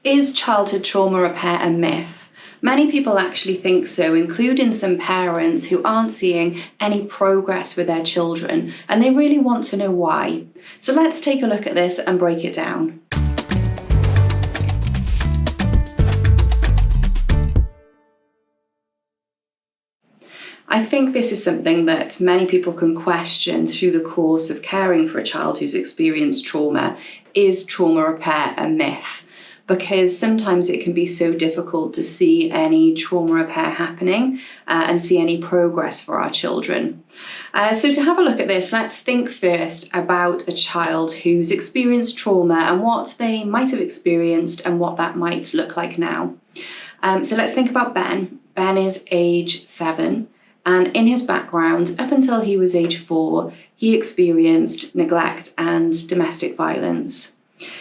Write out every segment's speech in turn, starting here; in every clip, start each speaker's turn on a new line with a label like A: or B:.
A: Is childhood trauma repair a myth? Many people actually think so, including some parents who aren't seeing any progress with their children, and they really want to know why. So let's take a look at this and break it down. I think this is something that many people can question through the course of caring for a child who's experienced trauma. Is trauma repair a myth? Because sometimes it can be so difficult to see any trauma repair happening and see any progress for our children. So to have a look at this, let's think first about a child who's experienced trauma and what they might have experienced and what that might look like now. So let's think about Ben. Ben is age 7. And in his background, up until he was age 4, he experienced neglect and domestic violence.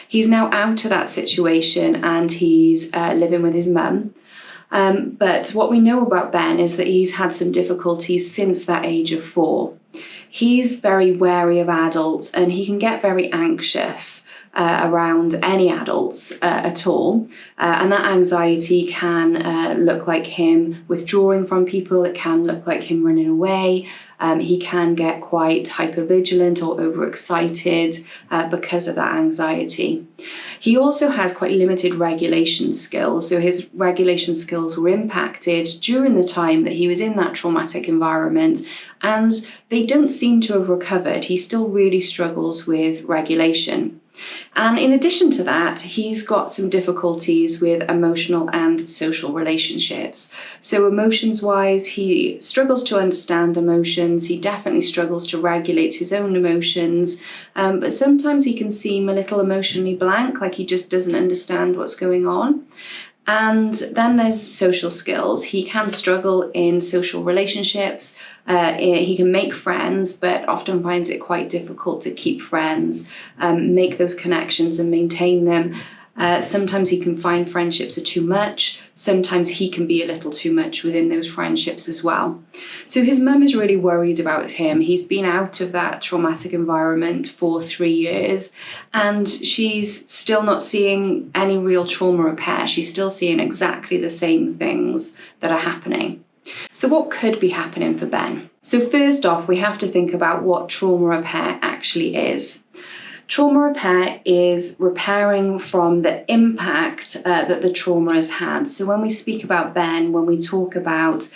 A: He's now out of that situation and he's living with his mum. But what we know about Ben is that he's had some difficulties since that age of 4. He's very wary of adults and he can get very anxious around any adults at all. And that anxiety can look like him withdrawing from people. It can look like him running away. He can get quite hypervigilant or overexcited because of that anxiety. He also has quite limited regulation skills. So his regulation skills were impacted during the time that he was in that traumatic environment, and they don't seem to have recovered. He still really struggles with regulation. And in addition to that, he's got some difficulties with emotional and social relationships. So emotions-wise, he struggles to understand emotions. He definitely struggles to regulate his own emotions. But sometimes he can seem a little emotionally blank, like he just doesn't understand what's going on. And then there's social skills. He can struggle in social relationships. He can make friends, but often finds it quite difficult to keep friends, make those connections and maintain them. Sometimes he can find friendships are too much. Sometimes he can be a little too much within those friendships as well. So his mum is really worried about him. He's been out of that traumatic environment for 3 years and she's still not seeing any real trauma repair. She's still seeing exactly the same things that are happening. So what could be happening for Ben? So first off, we have to think about what trauma repair actually is. Trauma repair is repairing from the impact that the trauma has had. So when we speak about Ben, when we talk about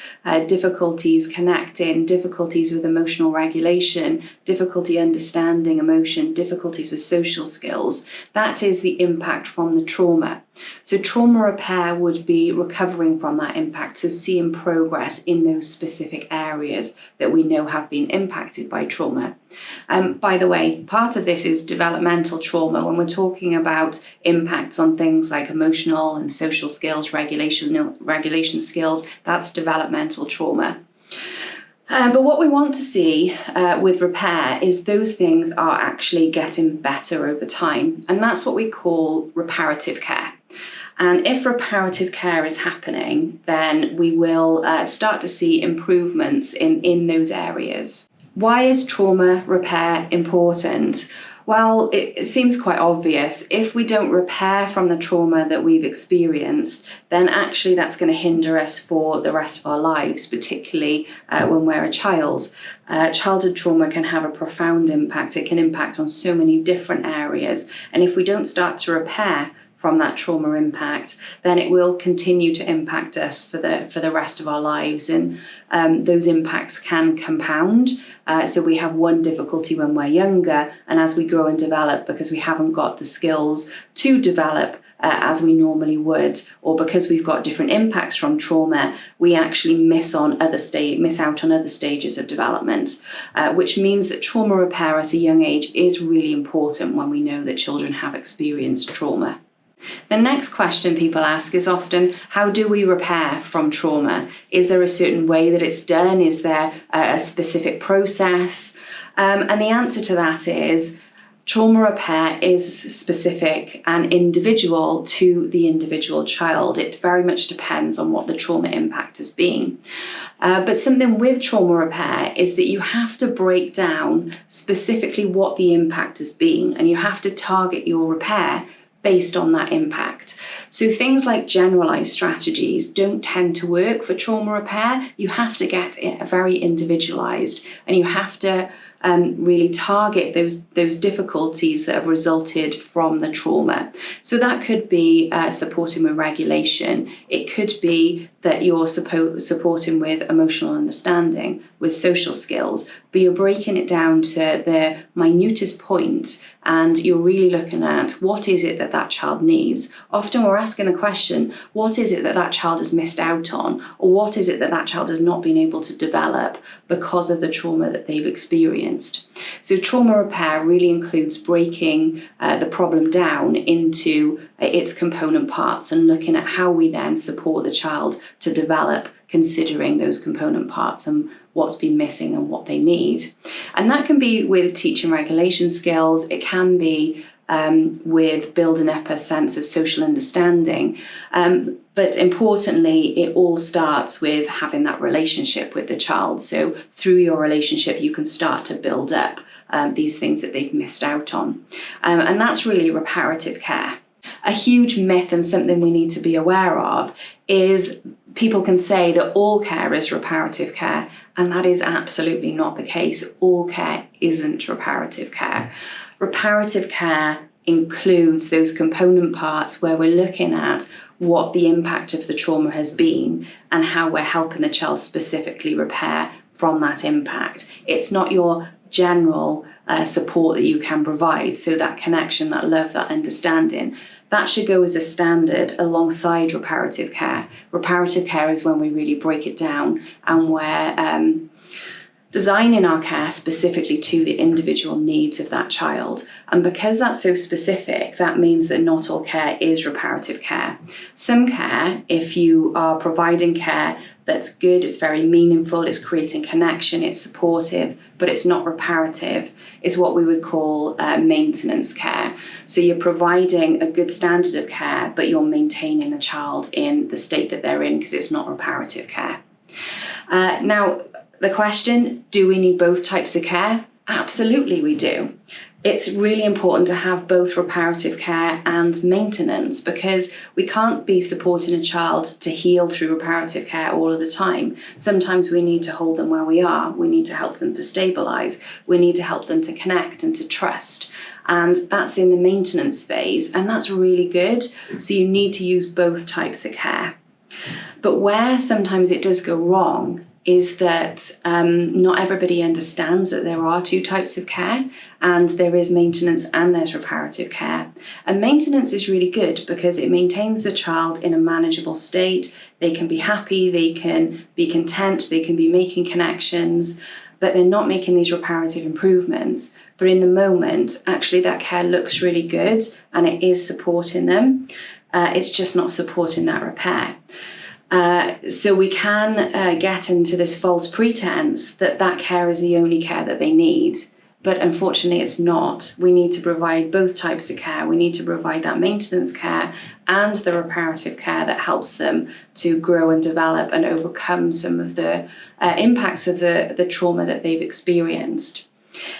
A: difficulties connecting, difficulties with emotional regulation, difficulty understanding emotion, difficulties with social skills, that is the impact from the trauma. So trauma repair would be recovering from that impact, so seeing progress in those specific areas that we know have been impacted by trauma. By the way, part of this is developmental trauma. When we're talking about impacts on things like emotional and social skills, regulation skills, that's developmental trauma. But what we want to see with repair is those things are actually getting better over time. And that's what we call reparative care. And if reparative care is happening, then we will start to see improvements in those areas. Why is trauma repair important? Well, it seems quite obvious. If we don't repair from the trauma that we've experienced, then actually that's going to hinder us for the rest of our lives, particularly when we're a child. Childhood trauma can have a profound impact. It can impact on so many different areas. And if we don't start to repair from that trauma impact, then it will continue to impact us for the rest of our lives. And those impacts can compound. So we have one difficulty when we're younger, and as we grow and develop, because we haven't got the skills to develop as we normally would, or because we've got different impacts from trauma, we actually miss out on other stages of development, which means that trauma repair at a young age is really important when we know that children have experienced trauma. The next question people ask is often, how do we repair from trauma? Is there a certain way that it's done? Is there a specific process? And the answer to that is, trauma repair is specific and individual to the individual child. It very much depends on what the trauma impact has been. But something with trauma repair is that you have to break down specifically what the impact has been, and you have to target your repair based on that impact. So things like generalized strategies don't tend to work for trauma repair. You have to get it very individualized, and you have to really target those difficulties that have resulted from the trauma. So that could be supporting with regulation. It could be that you're supporting with emotional understanding, with social skills, but you're breaking it down to the minutest point, and you're really looking at what is it that that child needs. Often we're asking the question, what is it that that child has missed out on, or what is it that that child has not been able to develop because of the trauma that they've experienced. So trauma repair really includes breaking the problem down into its component parts and looking at how we then support the child to develop, considering those component parts and what's been missing and what they need. And that can be with teaching regulation skills. It can be with building up a sense of social understanding. But importantly, it all starts with having that relationship with the child. So through your relationship, you can start to build up these things that they've missed out on. And that's really reparative care. A huge myth and something we need to be aware of is people can say that all care is reparative care, and that is absolutely not the case. All care isn't reparative care. Reparative care includes those component parts where we're looking at what the impact of the trauma has been and how we're helping the child specifically repair from that impact. It's not your general support that you can provide. So that connection, that love, that understanding, that should go as a standard alongside reparative care. Reparative care is when we really break it down and we're designing our care specifically to the individual needs of that child. And because that's so specific, that means that not all care is reparative care. Some care, if you are providing care that's good, it's very meaningful, it's creating connection, it's supportive, but it's not reparative, is what we would call maintenance care. So you're providing a good standard of care, but you're maintaining the child in the state that they're in because it's not reparative care. Now, the question, do we need both types of care? Absolutely we do. It's really important to have both reparative care and maintenance, because we can't be supporting a child to heal through reparative care all of the time. Sometimes we need to hold them where we are. We need to help them to stabilise. We need to help them to connect and to trust. And that's in the maintenance phase, and that's really good. So you need to use both types of care. But where sometimes it does go wrong is that not everybody understands that there are two types of care, and there is maintenance and there's reparative care. And maintenance is really good because it maintains the child in a manageable state. They can be happy, they can be content, they can be making connections, but they're not making these reparative improvements. But in the moment, actually that care looks really good and it is supporting them. It's just not supporting that repair. So we can get into this false pretense that that care is the only care that they need, but unfortunately it's not. We need to provide both types of care. We need to provide that maintenance care and the reparative care that helps them to grow and develop and overcome some of the impacts of the trauma that they've experienced.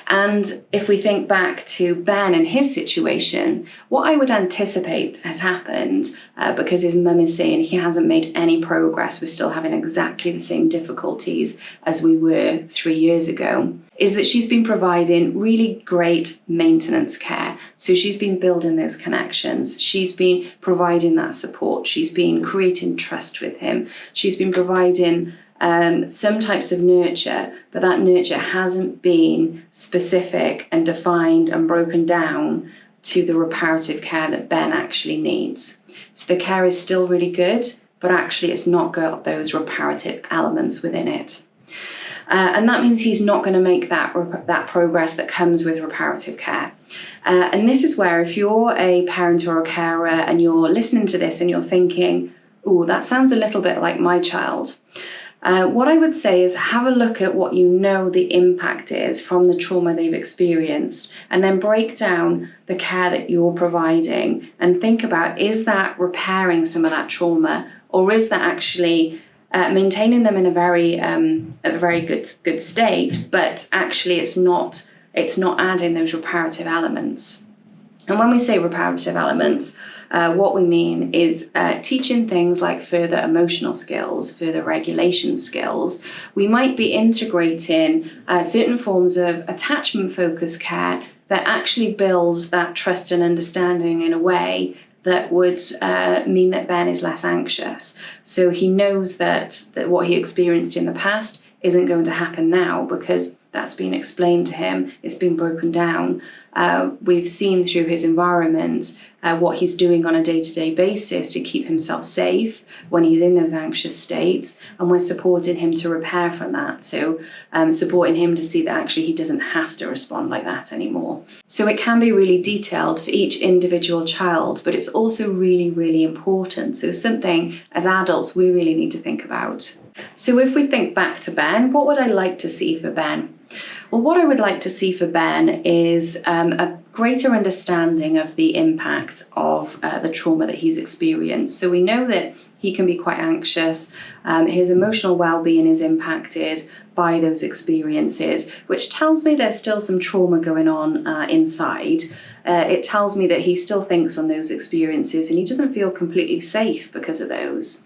A: And if we think back to Ben and his situation, what I would anticipate has happened, because his mum is saying he hasn't made any progress, we're still having exactly the same difficulties as we were 3 years ago, is that she's been providing really great maintenance care. So she's been building those connections. She's been providing that support. She's been creating trust with him. She's been providing some types of nurture, but that nurture hasn't been specific and defined and broken down to the reparative care that Ben actually needs. So the care is still really good, but actually it's not got those reparative elements within it. And that means he's not going to make that progress that comes with reparative care. And this is where, if you're a parent or a carer and you're listening to this and you're thinking, oh, that sounds a little bit like my child, what I would say is have a look at what you know the impact is from the trauma they've experienced, and then break down the care that you're providing and think about, is that repairing some of that trauma, or is that actually maintaining them in a very good state, but actually it's not adding those reparative elements. And when we say reparative elements, what we mean is teaching things like further emotional skills, further regulation skills. We might be integrating certain forms of attachment-focused care that actually builds that trust and understanding in a way that would mean that Ben is less anxious. So he knows that what he experienced in the past isn't going to happen now because that's been explained to him, it's been broken down. We've seen through his environment what he's doing on a day-to-day basis to keep himself safe when he's in those anxious states, and we're supporting him to repair from that. So supporting him to see that actually he doesn't have to respond like that anymore. So it can be really detailed for each individual child, but it's also really, really important. So something as adults we really need to think about. So if we think back to Ben, what would I like to see for Ben? Well, what I would like to see for Ben is a greater understanding of the impact of the trauma that he's experienced. So we know that he can be quite anxious. His emotional well-being is impacted by those experiences, which tells me there's still some trauma going on inside. It tells me that he still thinks on those experiences and he doesn't feel completely safe because of those.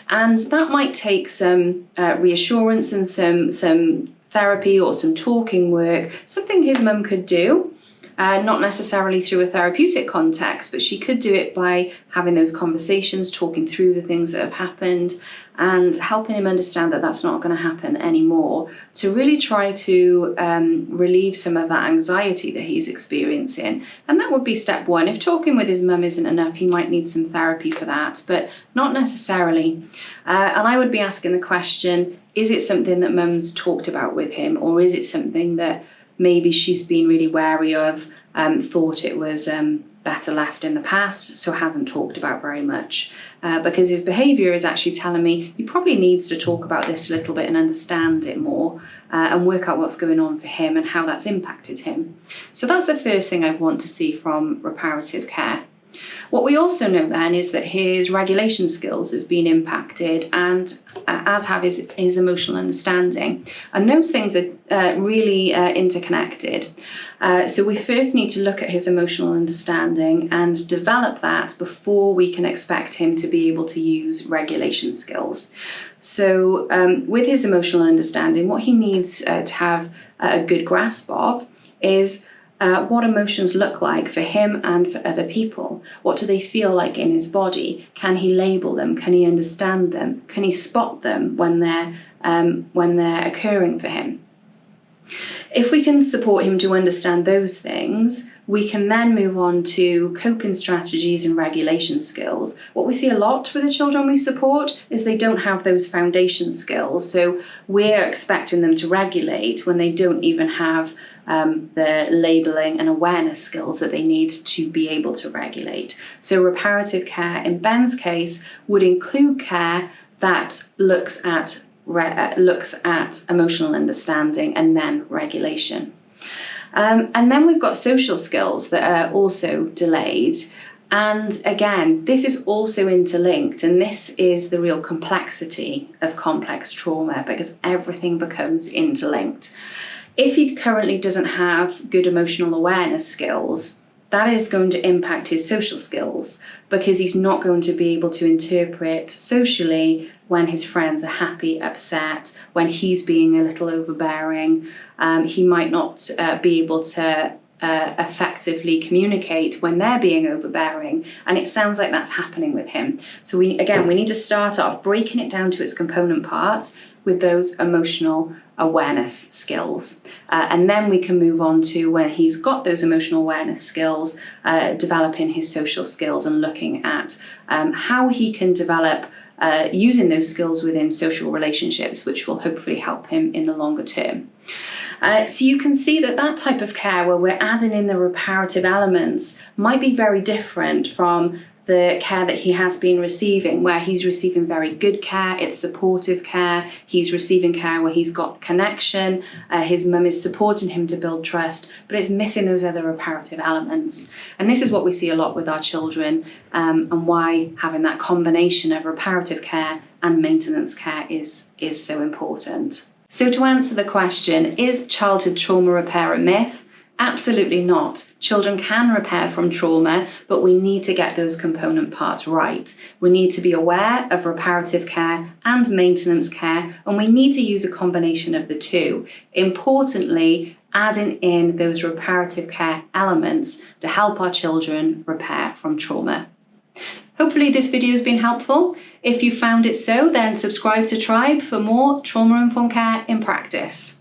A: And that might take some reassurance and some therapy or some talking work, something his mum could do, not necessarily through a therapeutic context, but she could do it by having those conversations, talking through the things that have happened and helping him understand that that's not going to happen anymore, to really try to relieve some of that anxiety that he's experiencing. And that would be step one. If talking with his mum isn't enough, he might need some therapy for that, but not necessarily. And I would be asking the question, is it something that mum's talked about with him, or is it something that maybe she's been really wary of, thought it was better left in the past, so hasn't talked about very much? Because his behaviour is actually telling me he probably needs to talk about this a little bit and understand it more and work out what's going on for him and how that's impacted him. So that's the first thing I want to see from reparative care. What we also know then is that his regulation skills have been impacted, and as have his emotional understanding. And those things are really interconnected. So we first need to look at his emotional understanding and develop that before we can expect him to be able to use regulation skills. So with his emotional understanding, what he needs to have a good grasp of is what emotions look like for him and for other people. What do they feel like in his body? Can he label them? Can he understand them? Can he spot them when they're occurring for him? If we can support him to understand those things, we can then move on to coping strategies and regulation skills. What we see a lot with the children we support is they don't have those foundation skills. So we're expecting them to regulate when they don't even have the labelling and awareness skills that they need to be able to regulate. So reparative care in Ben's case would include care that looks at emotional understanding and then regulation. And then we've got social skills that are also delayed. And again, this is also interlinked, and this is the real complexity of complex trauma, because everything becomes interlinked. If he currently doesn't have good emotional awareness skills, that is going to impact his social skills, because he's not going to be able to interpret socially when his friends are happy, upset, when he's being a little overbearing. He might not be able to effectively communicate when they're being overbearing, and it sounds like that's happening with him. So we need to start off breaking it down to its component parts with those emotional awareness skills. And then we can move on to when he's got those emotional awareness skills, developing his social skills and looking at how he can develop using those skills within social relationships, which will hopefully help him in the longer term. So you can see that type of care where we're adding in the reparative elements might be very different from the care that he has been receiving, where he's receiving very good care, it's supportive care, he's receiving care where he's got connection, his mum is supporting him to build trust, but it's missing those other reparative elements. And this is what we see a lot with our children, and why having that combination of reparative care and maintenance care is so important. So to answer the question, is childhood trauma repair a myth? Absolutely not. Children can repair from trauma, but we need to get those component parts right. We need to be aware of reparative care and maintenance care, and we need to use a combination of the two. Importantly, adding in those reparative care elements to help our children repair from trauma. Hopefully this video has been helpful. If you found it so, then subscribe to Tribe for more trauma-informed care in practice.